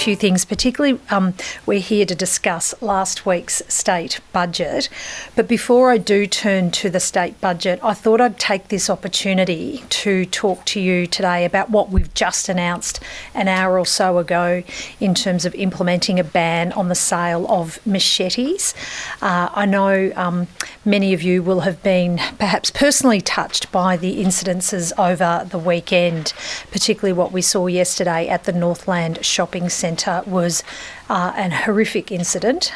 few things, particularly we're here to discuss last week's state budget. But before I do turn to the state budget, I thought I'd take this opportunity to talk to you today about what we've just announced an hour or so ago in terms of implementing a ban on the sale of machetes. I know many of you will have been perhaps personally touched by the incidences over the weekend, particularly what we saw yesterday at the Northland Shopping Centre was an horrific incident.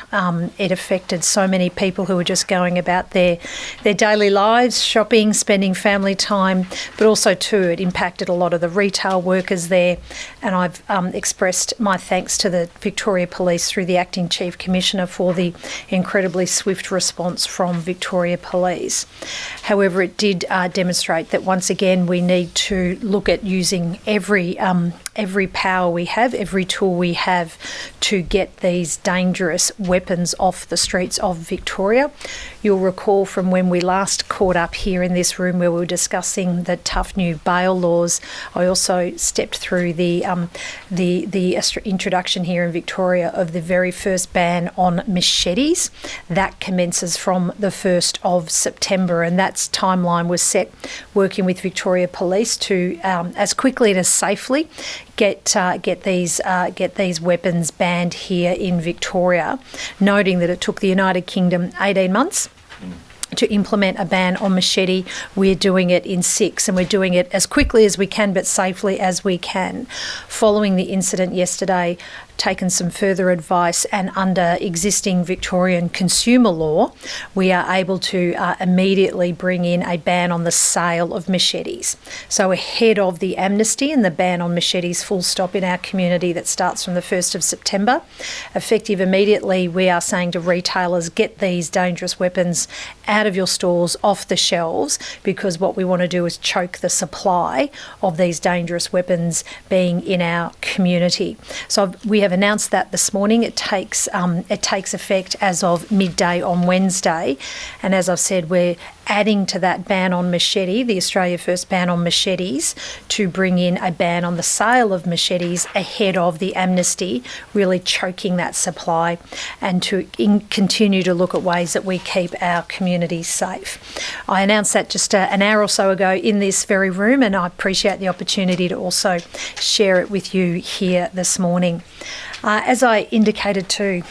It affected so many people who were just going about their daily lives, shopping, spending family time, but also too it impacted a lot of the retail workers there. And I've expressed my thanks to the Victoria Police through the Acting Chief Commissioner for the incredibly swift response from Victoria Police. However, it did demonstrate that once again we need to look at using every power we have, every tool we have to get these dangerous weapons off the streets of Victoria. You'll recall from when we last caught up here in this room where we were discussing the tough new bail laws, I also stepped through the introduction here in Victoria of the very first ban on machetes. That commences from the 1st of September, and that's timeline was set working with Victoria Police to as quickly and as safely get these weapons banned here in Victoria, noting that it took the United Kingdom 18 months to implement a ban on machete. We're doing it in 6, and we're doing it as quickly as we can but safely as we can. Following the incident yesterday, taken some further advice, and under existing Victorian consumer law, we are able to immediately bring in a ban on the sale of machetes. So ahead of the amnesty and the ban on machetes full stop in our community that starts from the 1st of September, effective immediately, we are saying to retailers, get these dangerous weapons out of your stores, off the shelves, because what we want to do is choke the supply of these dangerous weapons being in our community. So we have announced that this morning. It takes effect as of midday on Wednesday, and as I've said, we're adding to that ban on machete, the Australia First ban on machetes, to bring in a ban on the sale of machetes ahead of the amnesty, really choking that supply, and to continue to look at ways that we keep our communities safe. I announced that just an hour or so ago in this very room, and I appreciate the opportunity to also share it with you here this morning. As I indicated too,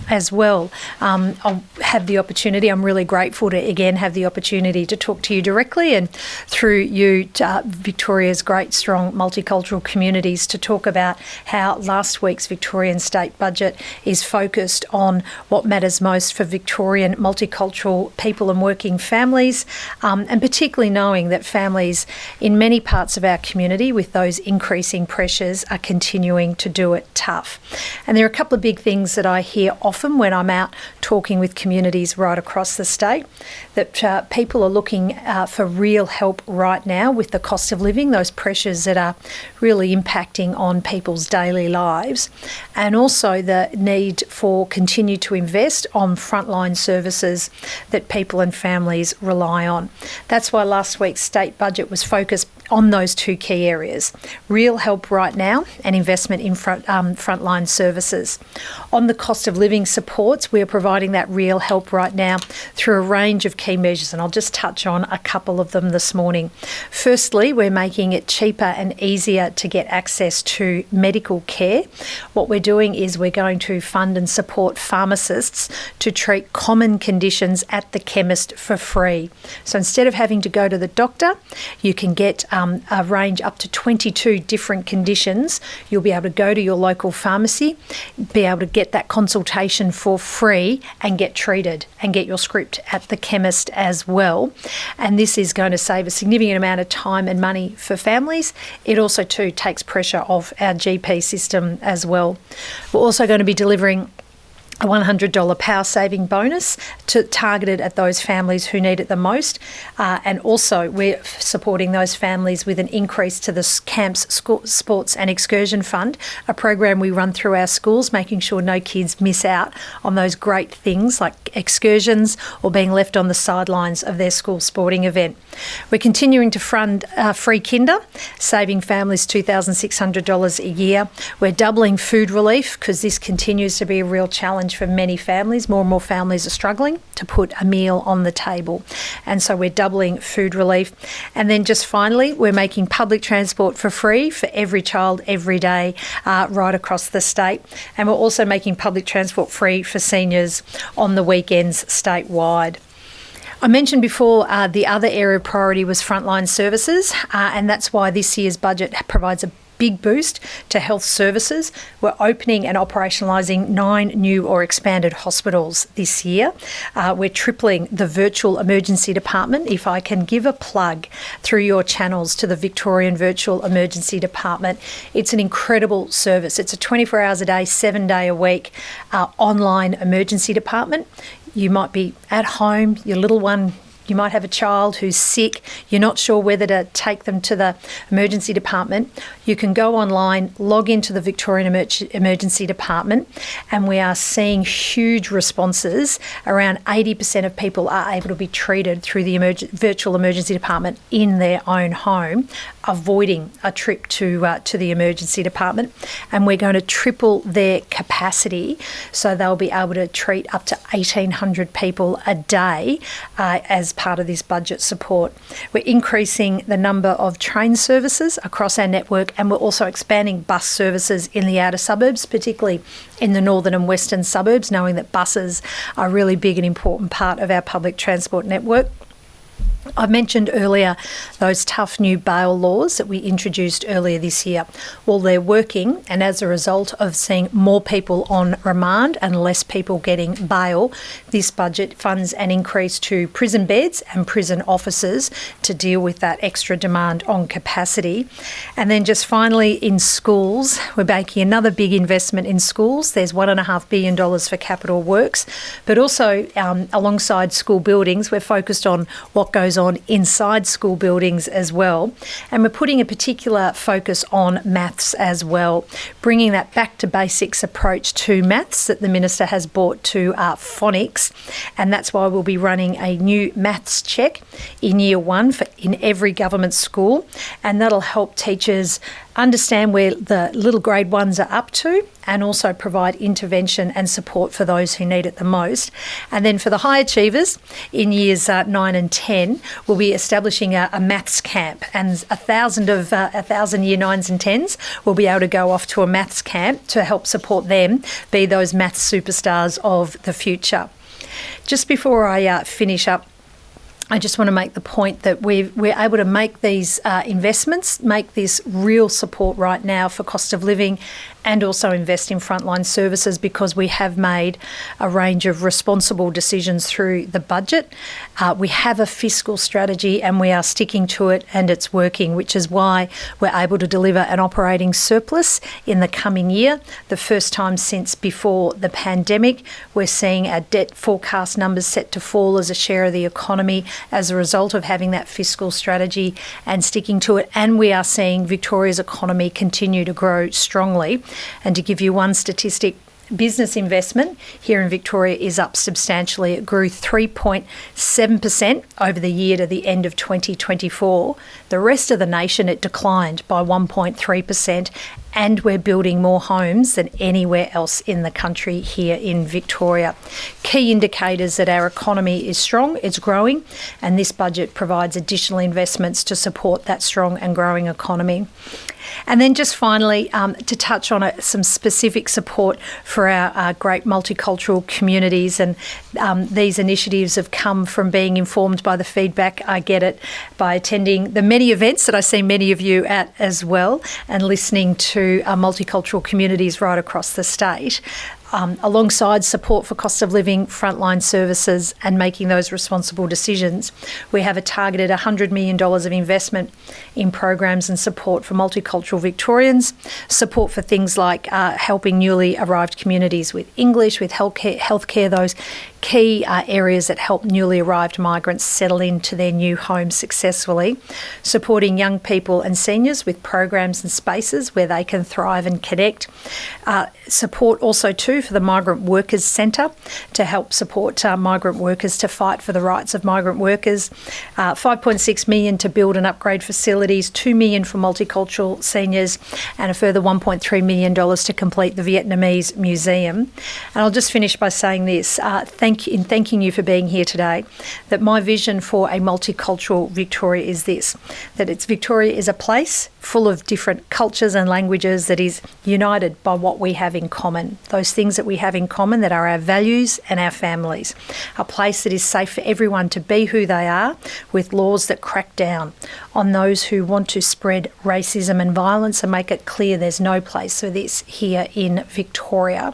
as well, I'll have the opportunity, I'm really grateful to again have the opportunity to talk to you directly and through you to Victoria's great strong multicultural communities to talk about how last week's Victorian state budget is focused on what matters most for Victorian multicultural people and working families, and particularly knowing that families in many parts of our community with those increasing pressures are continuing to do it tough. And there are a couple of big things that I hear often when I'm out talking with communities right across the state, that people are looking for real help right now with the cost of living, those pressures that are really impacting on people's daily lives, and also the need for continue to invest on frontline services that people and families rely on. That's why last week's state budget was focused on those two key areas, real help right now and investment in frontline services. On the cost of living supports, we are providing that real help right now through a range of key measures, and I'll just touch on a couple of them this morning. Firstly, we're making it cheaper and easier to get access to medical care. What we're doing is we're going to fund and support pharmacists to treat common conditions at the chemist for free. So instead of having to go to the doctor, you can get a range up to 22 different conditions. You'll be able to go to your local pharmacy, be able to get that consultation for free and get treated and get your script at the chemist as well. And this is going to save a significant amount of time and money for families. It also too takes pressure off our GP system as well. We're also going to be delivering a $100 power saving bonus targeted at those families who need it the most. And also we're supporting those families with an increase to the Camps Sports and Excursion Fund, a program we run through our schools, making sure no kids miss out on those great things like excursions or being left on the sidelines of their school sporting event. We're continuing to fund free kinder, saving families $2,600 a year. We're doubling food relief because this continues to be a real challenge for many families. More and more families are struggling to put a meal on the table. And so we're doubling food relief. And then just finally, we're making public transport for free for every child every day right across the state. And we're also making public transport free for seniors on the weekends statewide. I mentioned before the other area of priority was frontline services, and that's why this year's budget provides a big boost to health services. We're opening and operationalising 9 new or expanded hospitals this year. We're tripling the virtual emergency department. If I can give a plug through your channels to the Victorian Virtual Emergency Department, it's an incredible service. It's a 24 hours a day, 7 day a week online emergency department. You might be at home, your little one, you might have a child who's sick, you're not sure whether to take them to the emergency department. You can go online, log into the Victorian Emergency Department, and we are seeing huge responses. Around 80% of people are able to be treated through the Virtual Emergency Department in their own home, avoiding a trip to the emergency department. And we're going to triple their capacity, so they'll be able to treat up to 1,800 people a day as part of this budget support. We're increasing the number of train services across our network, and we're also expanding bus services in the outer suburbs, particularly in the northern and western suburbs, knowing that buses are a really big and important part of our public transport network. I mentioned earlier those tough new bail laws that we introduced earlier this year. Well, they're working, and as a result of seeing more people on remand and less people getting bail, this budget funds an increase to prison beds and prison officers to deal with that extra demand on capacity. And then just finally in schools, we're making another big investment in schools. There's $1.5 billion for capital works, but also alongside school buildings, we're focused on what goes on inside school buildings as well. And we're putting a particular focus on maths as well, bringing that back to basics approach to maths that the Minister has brought to phonics. And that's why we'll be running a new maths check in year 1 in every government school. And that'll help teachers understand where the little grade 1s are up to, and also provide intervention and support for those who need it the most. And then for the high achievers in years 9 and 10, we'll be establishing a maths camp, and 1,000 year 9s and 10s will be able to go off to a maths camp to help support them be those maths superstars of the future. Just before I finish up, I just want to make the point that we're able to make these investments, make this real support right now for cost of living, and also invest in frontline services, because we have made a range of responsible decisions through the budget. We have a fiscal strategy and we are sticking to it, and it's working, which is why we're able to deliver an operating surplus in the coming year. The first time since before the pandemic. We're seeing our debt forecast numbers set to fall as a share of the economy as a result of having that fiscal strategy and sticking to it. And we are seeing Victoria's economy continue to grow strongly. And to give you one statistic, business investment here in Victoria is up substantially. It grew 3.7% over the year to the end of 2024. The rest of the nation, it declined by 1.3%, and we're building more homes than anywhere else in the country here in Victoria. Key indicators that our economy is strong, it's growing, and this budget provides additional investments to support that strong and growing economy. And then just finally, to touch on some specific support for our great multicultural communities. And these initiatives have come from being informed by the feedback I get it by attending the many events that I see many of you at as well, and listening to multicultural communities right across the state. alongside support for cost of living, frontline services and making those responsible decisions, we have a targeted $100 million of investment in programs and support for multicultural Victorians, support for things like helping newly arrived communities with English, with healthcare, those key areas that help newly arrived migrants settle into their new homes successfully, supporting young people and seniors with programs and spaces where they can thrive and connect. Support also too for the Migrant Workers Centre to help support migrant workers to fight for the rights of migrant workers. $5.6 million to build and upgrade facilities, $2 million for multicultural seniors, and a further $1.3 million to complete the Vietnamese Museum. And I'll just finish by saying this, thanking you for being here today, that my vision for a multicultural Victoria is this, that Victoria is a place full of different cultures and languages that is united by what we have in common, those things that we have in common that are our values and our families. A place that is safe for everyone to be who they are, with laws that crack down on those who want to spread racism and violence and make it clear there's no place for this here in Victoria.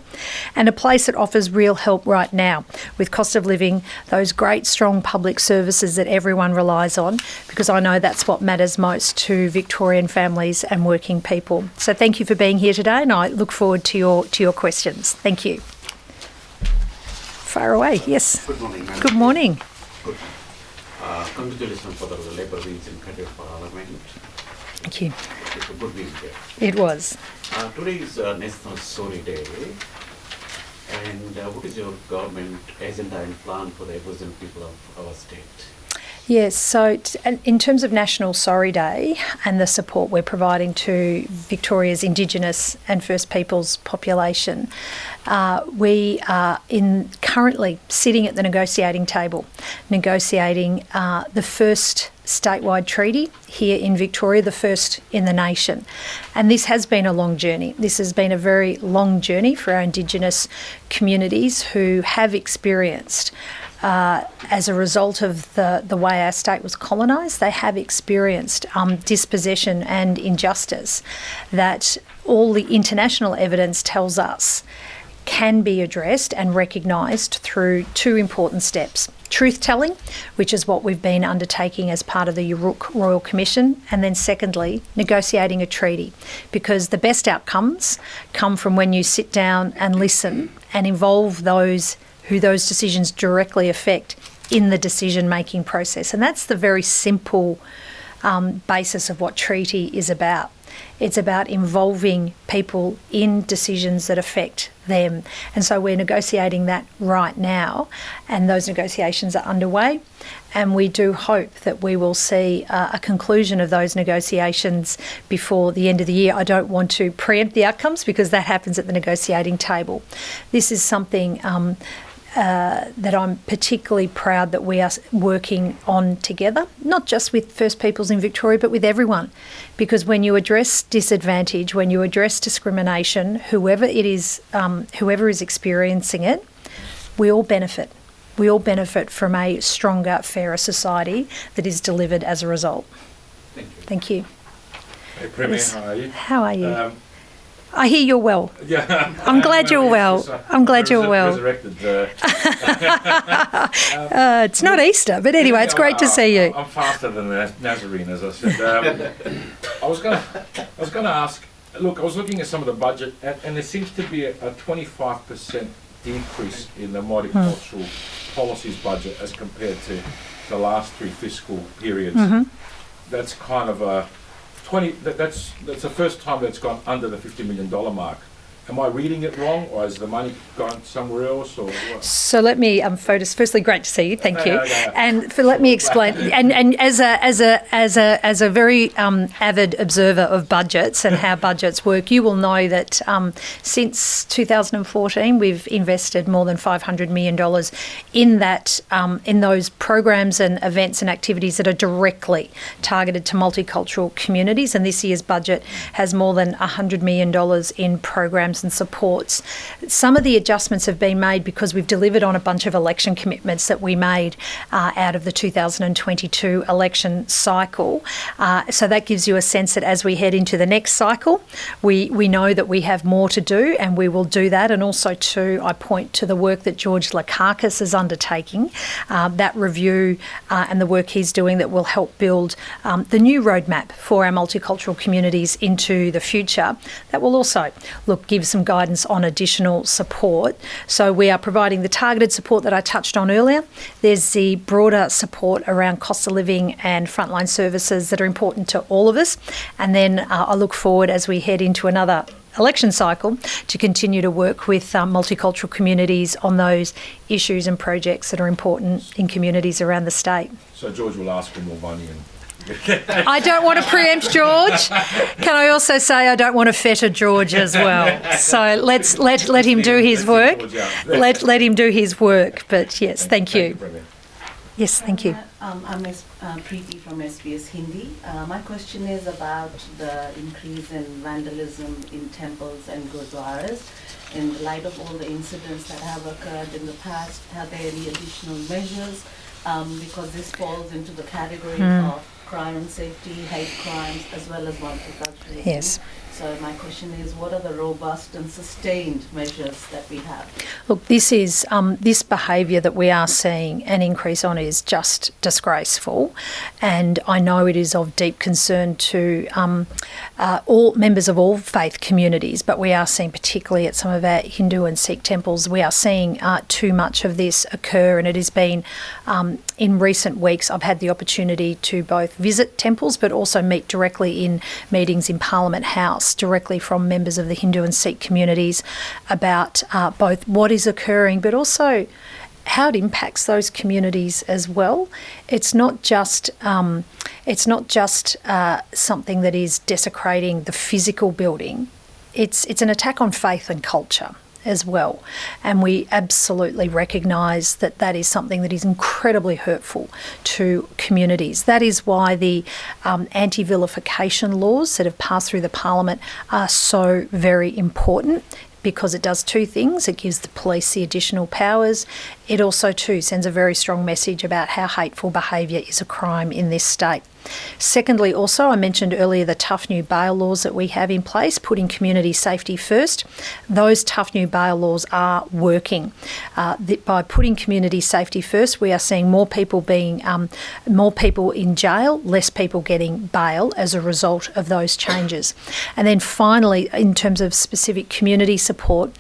And a place that offers real help right now with cost of living, those great strong public services that everyone relies on, because I know that's what matters most to Victorian families and working people. So thank you for being here today, and I look forward to your questions. Thank you. Far away, yes. Good morning, Madam. Good morning. Good. Congratulations for the Labour wins in Federal Parliament. Thank you. It's a good win there. It was. Today is National Sorry Day. And what is your government agenda and plan for the Aboriginal people of our state? Yes, so in terms of National Sorry Day and the support we're providing to Victoria's Indigenous and First Peoples population, we are currently sitting at the negotiating table, negotiating the first statewide treaty here in Victoria, the first in the nation. And this has been a long journey. This has been a very long journey for our Indigenous communities who have experienced as a result of the way our state was colonised, they have experienced dispossession and injustice that all the international evidence tells us can be addressed and recognised through two important steps. Truth-telling, which is what we've been undertaking as part of the Yuruk Royal Commission, and then secondly, negotiating a treaty, because the best outcomes come from when you sit down and listen and involve those who those decisions directly affect in the decision-making process. And that's the very simple basis of what treaty is about. It's about involving people in decisions that affect them. And so we're negotiating that right now, and those negotiations are underway. And we do hope that we will see a conclusion of those negotiations before the end of the year. I don't want to preempt the outcomes because that happens at the negotiating table. This is something that I'm particularly proud that we are working on together, not just with First Peoples in Victoria, but with everyone. Because when you address disadvantage, when you address discrimination, whoever it is, whoever is experiencing it, we all benefit. We all benefit from a stronger, fairer society that is delivered as a result. Thank you. Thank you. Hey, Premier, how are you? How are you? I hear you're well. Yeah, I'm glad you're well. I'm glad you're well. Resurrected. It's not Easter, but anyway, it's great to see you. I'm faster than the Nazarene, as I said. I was going to ask. Look, I was looking at some of the budget, and there seems to be a 25% decrease in the multicultural policies budget as compared to the last three fiscal periods. Mm-hmm. That's kind of a That's the first time that's gone under the $50 million mark. Am I reading it wrong, or has the money gone somewhere else, or what? So let me, Fotis, firstly, great to see you. Thank you. Yeah. And let me explain. And as a very avid observer of budgets and how budgets work, you will know that since 2014 we've invested more than $500 million in that in those programs and events and activities that are directly targeted to multicultural communities. And this year's budget has more than $100 million in programs programs and supports. Some of the adjustments have been made because we've delivered on a bunch of election commitments that we made out of the 2022 election cycle. So that gives you a sense that as we head into the next cycle, we know that we have more to do, and we will do that. And also too, I point to the work that George Lakakis is undertaking, that review and the work he's doing that will help build the new roadmap for our multicultural communities into the future. That will also give some guidance on additional support. So we are providing the targeted support that I touched on earlier. There's the broader support around cost of living and frontline services that are important to all of us. And then I look forward as we head into another election cycle to continue to work with multicultural communities on those issues and projects that are important in communities around the state. So George will ask for more money and I don't want to preempt George. Can I also say I don't want to fetter George as well? So let him do his work. Let him do his work. But yes, thank you. Yes, thank you. I'm Preeti from SBS Hindi. My question is about the increase in vandalism in temples and gurdwaras. In light of all the incidents that have occurred in the past, are there any additional measures? Because this falls into the category of crime and safety, hate crimes, as well as multiculturalism. Yes. So my question is, what are the robust and sustained measures that we have? Look, this is this behaviour that we are seeing an increase on is just disgraceful, and I know it is of deep concern to all members of all faith communities. But we are seeing, particularly at some of our Hindu and Sikh temples, we are seeing too much of this occur, and it has been in recent weeks. I've had the opportunity to both visit temples, but also meet directly in meetings in Parliament House, directly from members of the Hindu and Sikh communities about both what is occurring, but also how it impacts those communities as well. It's not just something that is desecrating the physical building. It's an attack on faith and culture as well. And we absolutely recognise that that is something that is incredibly hurtful to communities. That is why the anti-vilification laws that have passed through the Parliament are so very important, because it does two things. It gives the police the additional powers. It also too sends a very strong message about how hateful behaviour is a crime in this state. Secondly, also, I mentioned earlier the tough new bail laws that we have in place, putting community safety first. Those tough new bail laws are working. By putting community safety first, we are seeing more people in jail, less people getting bail as a result of those changes. And then finally, in terms of specific community support,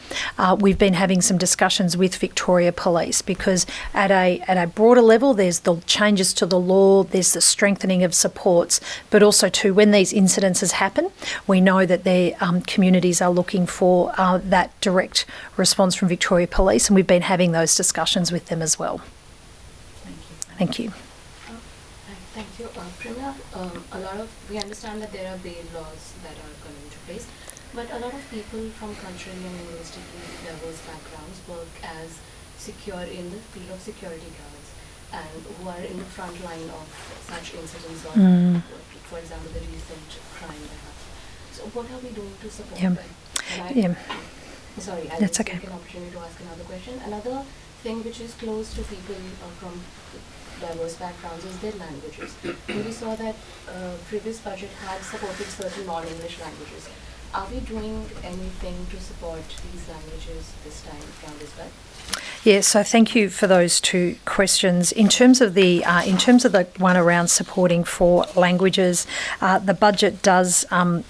we've been having some discussions with Victoria Police, because at a broader level, there's the changes to the law, there's the strengthening of supports, but also too, when these incidences happen, we know that their communities are looking for that direct response from Victoria Police, and we've been having those discussions with them as well. Thank you. Thank you. Premier, we understand that there are bail laws that are coming into place, but a lot of people from culturally and linguistically diverse backgrounds work as in the field of security guards, and who are in the front line of such incidents, or for example, the recent crime that happened. So what are we doing to support them? Sorry, I'll just take an opportunity to ask another question. Another thing which is close to people from diverse backgrounds is their languages. We saw that previous budget had supported certain non-English languages. Are we doing anything to support these languages this time around as well? Yeah, so thank you for those two questions. In terms of the one around supporting for languages, the budget does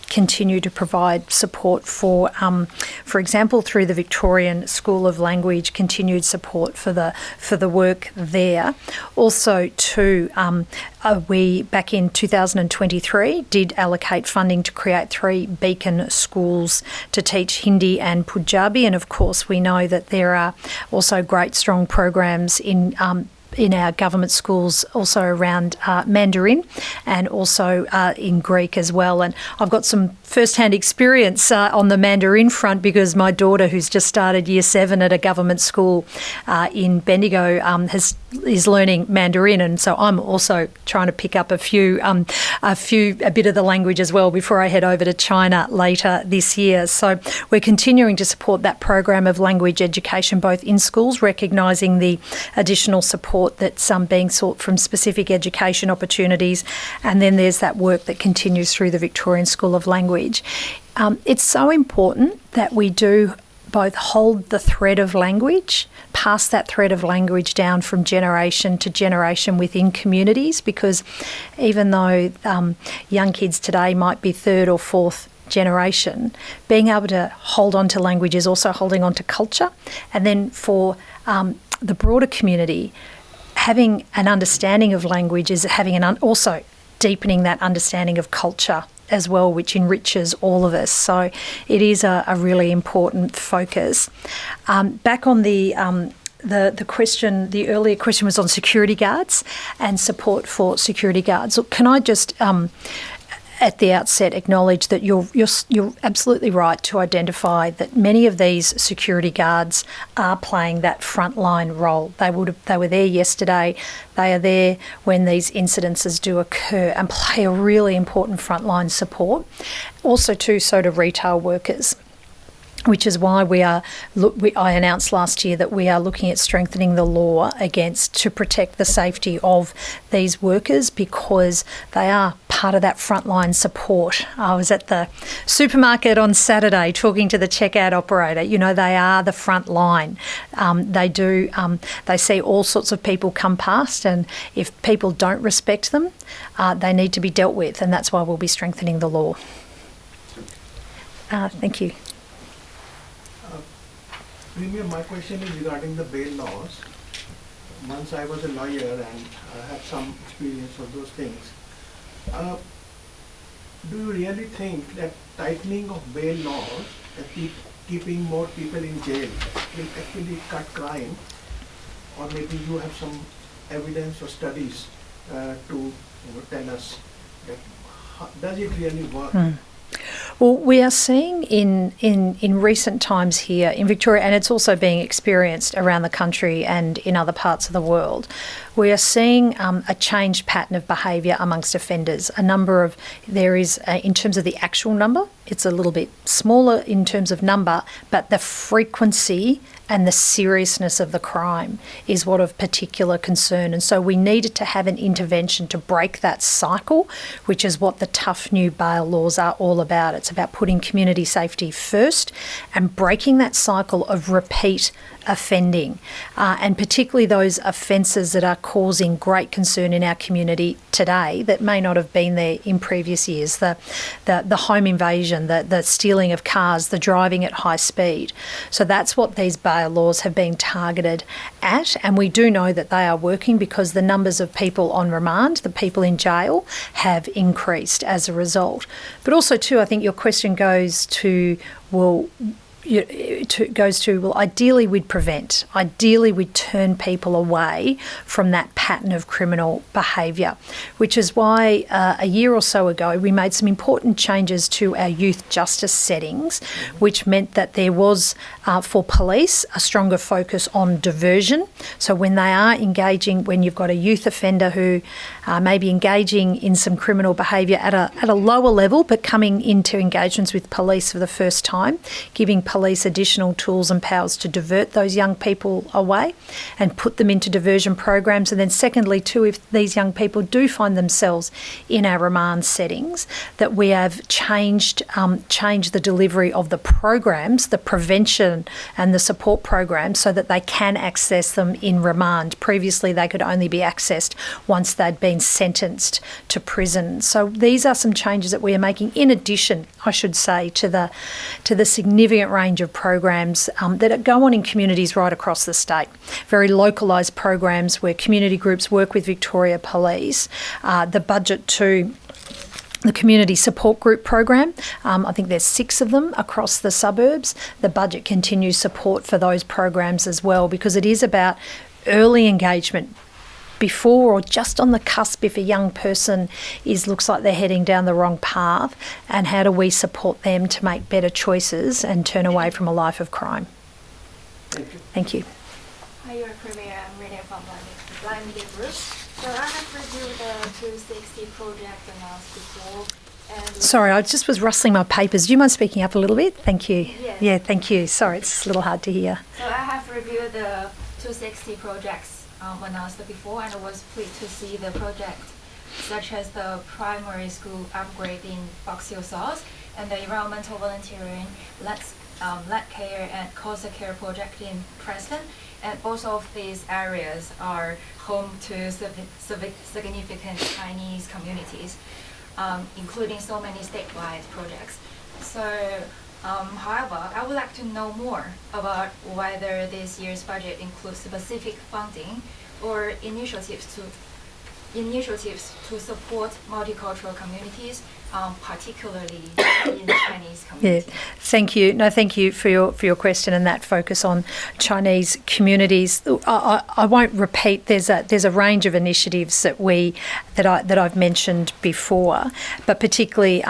continue to provide support for example, through the Victorian School of Language, continued support for the work there. Also, too, we back in 2023 did allocate funding to create 3 beacon schools to teach Hindi and Punjabi, and of course we know that there are also great strong programs in our government schools also around Mandarin, and also in Greek as well. And I've got some first-hand experience on the Mandarin front, because my daughter, who's just started Year 7 at a government school in Bendigo, has is learning Mandarin, and so I'm also trying to pick up a bit of the language as well before I head over to China later this year. So we're continuing to support that program of language education both in schools, recognising the additional support that's being sought from specific education opportunities, and then there's that work that continues through the Victorian School of Language. It's so important that we do both hold the thread of language, pass that thread of language down from generation to generation within communities, because even though young kids today might be third or fourth generation, being able to hold on to language is also holding on to culture. And then for the broader community, having an understanding of language is having also deepening that understanding of culture as well, which enriches all of us. So it is a really important focus. Back on the question, the earlier question was on security guards and support for security guards. Look, can I just at the outset acknowledge that you're absolutely right to identify that many of these security guards are playing that frontline role. They were there yesterday. They are there when these incidences do occur and play a really important frontline support. Also too, so do retail workers, which is why I announced last year that we are looking at strengthening the law to protect the safety of these workers, because they are part of that frontline support. I was at the supermarket on Saturday talking to the checkout operator. They are the front line. They see all sorts of people come past, and if people don't respect them, they need to be dealt with, and that's why we'll be strengthening the law. Thank you. Premier, my question is regarding the bail laws. Once I was a lawyer and I had some experience of those things. Do you really think that tightening of bail laws, keeping more people in jail, will actually cut crime? Or maybe you have some evidence or studies to tell us that does it really work? Well, we are seeing in recent times here in Victoria, and it's also being experienced around the country and in other parts of the world, we are seeing a changed pattern of behaviour amongst offenders. There is, in terms of the actual number, it's a little bit smaller in terms of number, but the frequency and the seriousness of the crime is what of particular concern. And so we needed to have an intervention to break that cycle, which is what the tough new bail laws are all about. It's about putting community safety first and breaking that cycle of repeat offending, and particularly those offences that are causing great concern in our community today that may not have been there in previous years. The home invasion, the stealing of cars, the driving at high speed. So that's what these bail laws have been targeted at, and we do know that they are working because the numbers of people on remand, the people in jail, have increased as a result. But also too, I think your question goes to, ideally we'd prevent. Ideally we'd turn people away from that pattern of criminal behaviour, which is why a year or so ago we made some important changes to our youth justice settings, which meant that there was, for police, a stronger focus on diversion. So when they are engaging, when you've got a youth offender who may be engaging in some criminal behaviour at a lower level but coming into engagements with police for the first time, giving police additional tools and powers to divert those young people away and put them into diversion programs. And then secondly too, if these young people do find themselves in our remand settings, that we have changed the delivery of the programs, the prevention and the support programs, so that they can access them in remand. Previously they could only be accessed once they'd been sentenced to prison. So these are some changes that we are making, in addition, I should say, to the significant range of programs that go on in communities right across the state. Very localised programs where community groups work with Victoria Police. The budget to the Community Support Group program, I think there's 6 of them across the suburbs. The budget continues support for those programs as well, because it is about early engagement before or just on the cusp if a young person looks like they're heading down the wrong path, and how do we support them to make better choices and turn away from a life of crime. Thank you. Thank you. Hi, Your Premier. I'm Renee from group. So I have reviewed the 260 project announced before. And Sorry, I just was rustling my papers. Do you mind speaking up a little bit? Thank you. Yes. Yeah, thank you. Sorry, it's a little hard to hear. So I have reviewed the 260 projects announced before, and I was pleased to see the project such as the primary school upgrade in Box Hill South and the environmental volunteering, lead care and coastal care project in Preston. And both of these areas are home to significant Chinese communities, including so many statewide projects. So, however, I would like to know more about whether this year's budget includes specific funding or initiatives to support multicultural communities, particularly in the Chinese community. Yeah, thank you. No, thank you for your question and that focus on Chinese communities. I won't repeat. There's a range of initiatives that I've mentioned before, but particularly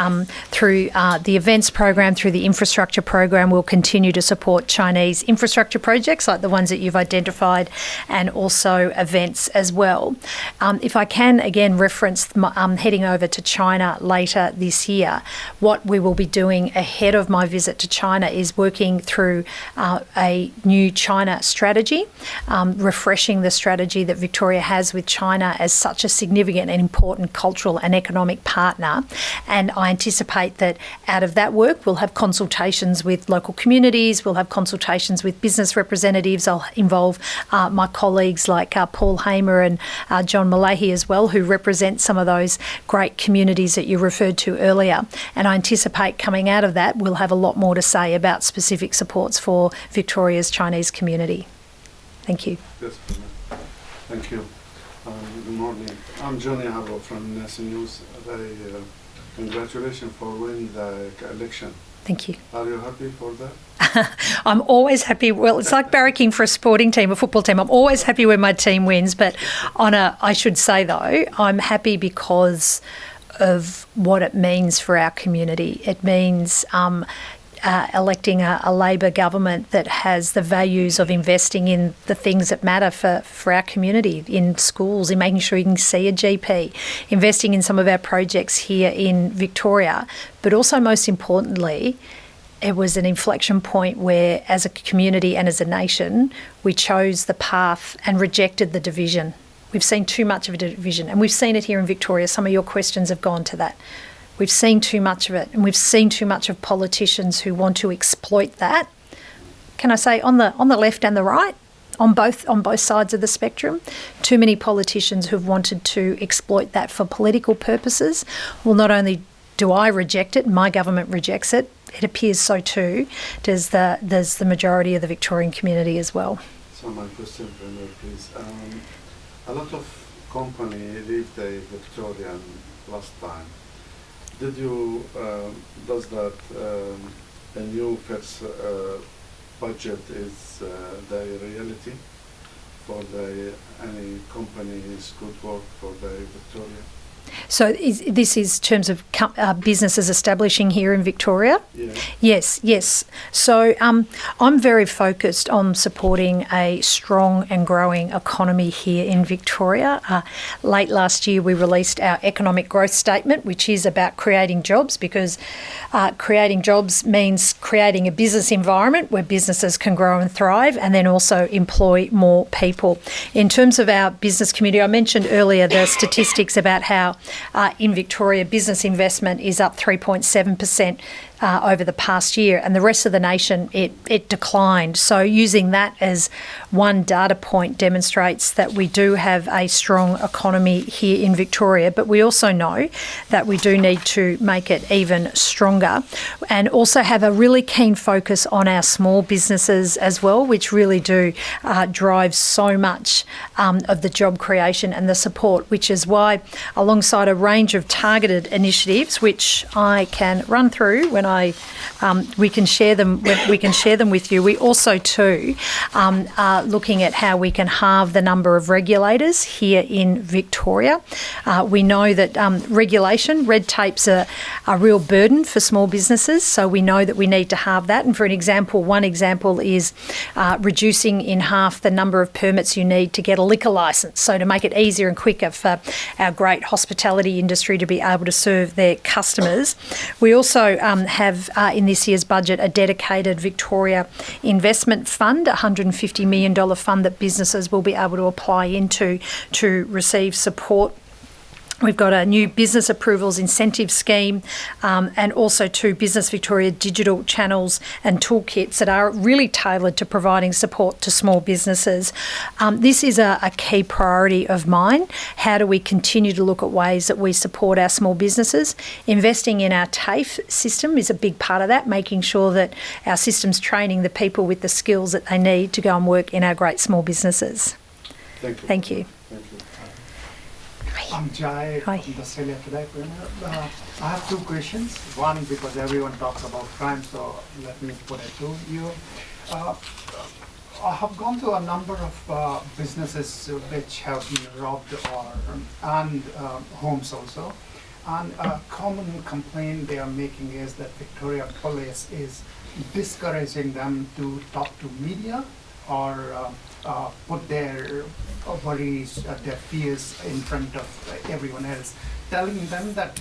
through the events program, through the infrastructure program, we'll continue to support Chinese infrastructure projects like the ones that you've identified, and also events as well. If I can again reference heading over to China later this year, what we will be doing ahead of my visit to China is working through a new China strategy, refreshing the strategy that Victoria has with China as such a significant and important cultural and economic partner. And I anticipate that out of that work, we'll have consultations with local communities, we'll have consultations with business representatives. I'll involve my colleagues like Paul Hamer and John Malahy as well, who represent some of those great communities that you referred to earlier. And I anticipate coming out of that, we'll have a lot more to say about specific supports for Victoria's Chinese community. Thank you. Yes, thank you. Good morning. I'm Johnny Harrow from NASA News. Congratulations for winning the election. Thank you. Are you happy for that? I'm always happy. Well, it's like barracking for a sporting team, a football team. I'm always happy when my team wins. But I should say though, I'm happy because of what it means for our community. It means electing a Labor government that has the values of investing in the things that matter for our community, in schools, in making sure you can see a GP, investing in some of our projects here in Victoria. But also, most importantly, it was an inflection point where, as a community and as a nation, we chose the path and rejected the division. We've seen too much of a division, and we've seen it here in Victoria. Some of your questions have gone to that. We've seen too much of it, and we've seen too much of politicians who want to exploit that. Can I say on the left and the right, on both sides of the spectrum, too many politicians who've wanted to exploit that for political purposes. Well, not only do I reject it, my government rejects it. It appears so too does the majority of the Victorian community as well. So my question, Premier, please. A lot of companies leave the Victorian last time. Did you, does that a new first budget is the reality for any companies could work for the Victoria? So this is terms of businesses establishing here in Victoria? Yeah. Yes. So I'm very focused on supporting a strong and growing economy here in Victoria. Late last year we released our economic growth statement, which is about creating jobs, because creating jobs means creating a business environment where businesses can grow and thrive, and then also employ more people. In terms of our business community, I mentioned earlier the statistics about how in Victoria business investment is up 3.7% over the past year, and the rest of the nation it declined. So using that as one data point demonstrates that we do have a strong economy here in Victoria, but we also know that we do need to make it even stronger, and also have a really keen focus on our small businesses as well, which really do drive so much of the job creation and the support, which is why, alongside a range of targeted initiatives, which I can run through when we can share them. We can share them with you. We also too are looking at how we can halve the number of regulators here in Victoria. We know that regulation, red tape's a real burden for small businesses, so we know that we need to halve that. And for one example is reducing in half the number of permits you need to get a liquor licence, so to make it easier and quicker for our great hospitality industry to be able to serve their customers. We also have in this year's budget a dedicated Victoria Investment Fund, a $150 million fund that businesses will be able to apply into to receive support. We've got a new business approvals incentive scheme and also two Business Victoria digital channels and toolkits that are really tailored to providing support to small businesses. This is a key priority of mine. How do we continue to look at ways that we support our small businesses? Investing in our TAFE system is a big part of that, making sure that our system's training the people with the skills that they need to go and work in our great small businesses. Thank you. Thank you. Thank you. I'm Jai Hi. from the Australia Today. I have two questions. One, because everyone talks about crime, so let me put it to you. I have gone to a number of businesses which have been robbed and homes also. And a common complaint they are making is that Victoria Police is discouraging them to talk to media or put their worries, their fears in front of everyone else, telling them that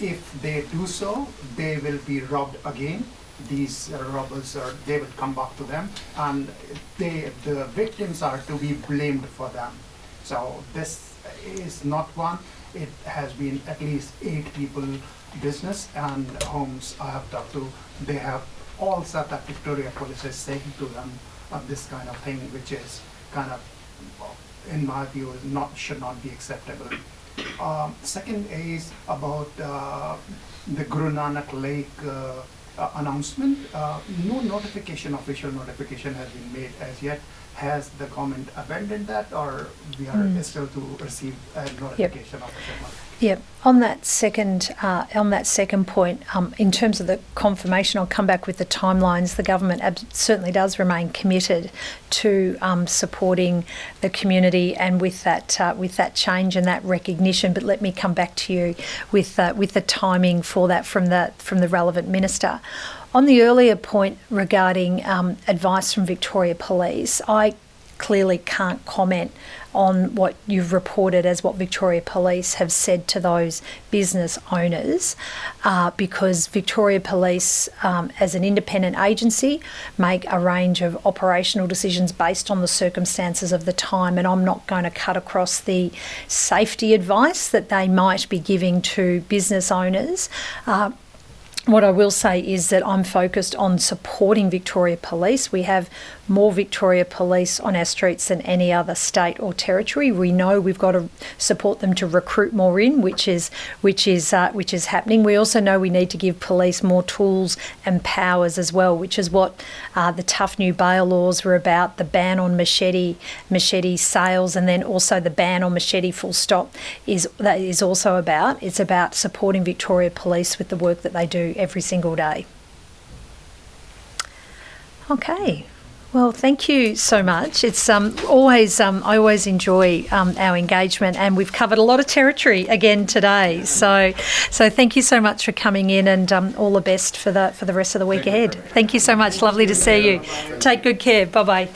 if they do so, they will be robbed again. These robbers, they will come back to them, and the victims are to be blamed for them. So this is not one. It has been at least 8 people, business and homes I have talked to. They have all said that Victoria Police is saying to them this kind of thing, which is kind of, in my view, should not be acceptable. Second is about the Gurunanak Lake announcement. No official notification has been made as yet. Has the government abandoned that, or we are still to receive a notification of it? Yep. On that second point, in terms of the confirmation, I'll come back with the timelines. The government certainly does remain committed to supporting the community and with that change and that recognition. But let me come back to you with the timing for that from the relevant minister. On the earlier point regarding advice from Victoria Police, I clearly can't comment on what you've reported as what Victoria Police have said to those business owners because Victoria Police, as an independent agency, make a range of operational decisions based on the circumstances of the time, and I'm not going to cut across the safety advice that they might be giving to business owners. What I will say is that I'm focused on supporting Victoria Police. We have more Victoria Police on our streets than any other state or territory. We know we've got to support them to recruit more in, which is happening. We also know we need to give police more tools and powers as well, which is what the tough new bail laws were about. The ban on machete sales, and then also the ban on machete full stop is also about. It's about supporting Victoria Police with the work that they do every single day. Okay. Well, thank you so much. It's I always enjoy our engagement, and we've covered a lot of territory again today. So thank you so much for coming in, and all the best for the rest of the week ahead. Thank you so much. Lovely to see you. Take good care. Bye bye.